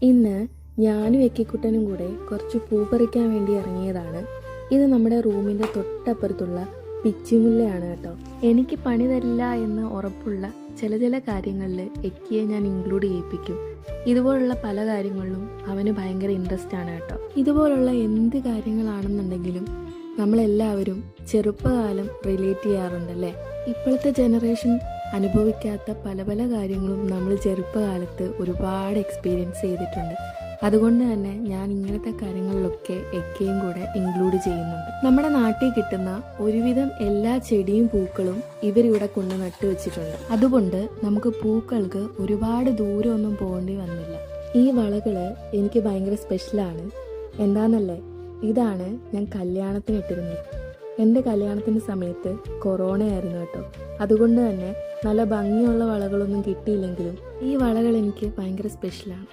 ഇന്ന് ഞാനും എക്കിക്കുട്ടനും കൂടെ കുറച്ച് പൂ പറിക്കാൻ വേണ്ടി ഇറങ്ങിയതാണ്. ഇത് നമ്മുടെ റൂമിൻ്റെ തൊട്ടപ്പുറത്തുള്ള പിച്ചിമുല്ലയാണ് കേട്ടോ. എനിക്ക് പണി തരില്ല എന്ന് ഉറപ്പുള്ള ചില കാര്യങ്ങളിൽ എക്കിയെ ഞാൻ ഇൻക്ലൂഡ് ചെയ്യിപ്പിക്കും. ഇതുപോലുള്ള പല കാര്യങ്ങളിലും അവന് ഭയങ്കര ഇൻട്രസ്റ്റ് ആണ് കേട്ടോ. ഇതുപോലുള്ള എന്ത് കാര്യങ്ങളാണെന്നുണ്ടെങ്കിലും നമ്മളെല്ലാവരും ചെറുപ്പകാലം റിലേറ്റ് ചെയ്യാറുണ്ടല്ലേ. ഇപ്പോഴത്തെ ജനറേഷൻ അനുഭവിക്കാത്ത പല കാര്യങ്ങളും നമ്മൾ ചെറുപ്പകാലത്ത് ഒരുപാട് എക്സ്പീരിയൻസ് ചെയ്തിട്ടുണ്ട്. അതുകൊണ്ട് തന്നെ ഞാൻ ഇങ്ങനത്തെ കാര്യങ്ങളിലൊക്കെ എക്കെയും കൂടെ ഇൻക്ലൂഡ് ചെയ്യുന്നുണ്ട്. നമ്മുടെ നാട്ടിൽ കിട്ടുന്ന ഒരുവിധം എല്ലാ ചെടിയും പൂക്കളും ഇവരിവിടെ കൊണ്ട് നട്ടു വെച്ചിട്ടുണ്ട്. അതുകൊണ്ട് നമുക്ക് പൂക്കൾക്ക് ഒരുപാട് ദൂരമൊന്നും പോകേണ്ടി വന്നില്ല. ഈ വളകള് എനിക്ക് ഭയങ്കര സ്പെഷ്യലാണ്. എന്താന്നല്ലേ, ഇതാണ് ഞാൻ കല്യാണത്തിന് ഇട്ടിരുന്നത്. എൻ്റെ കല്യാണത്തിൻ്റെ സമയത്ത് കൊറോണയായിരുന്നു കേട്ടോ. അതുകൊണ്ട് തന്നെ നല്ല ഭംഗിയുള്ള വളകളൊന്നും കിട്ടിയില്ലെങ്കിലും ഈ വളകൾ എനിക്ക് ഭയങ്കര സ്പെഷ്യലാണ്.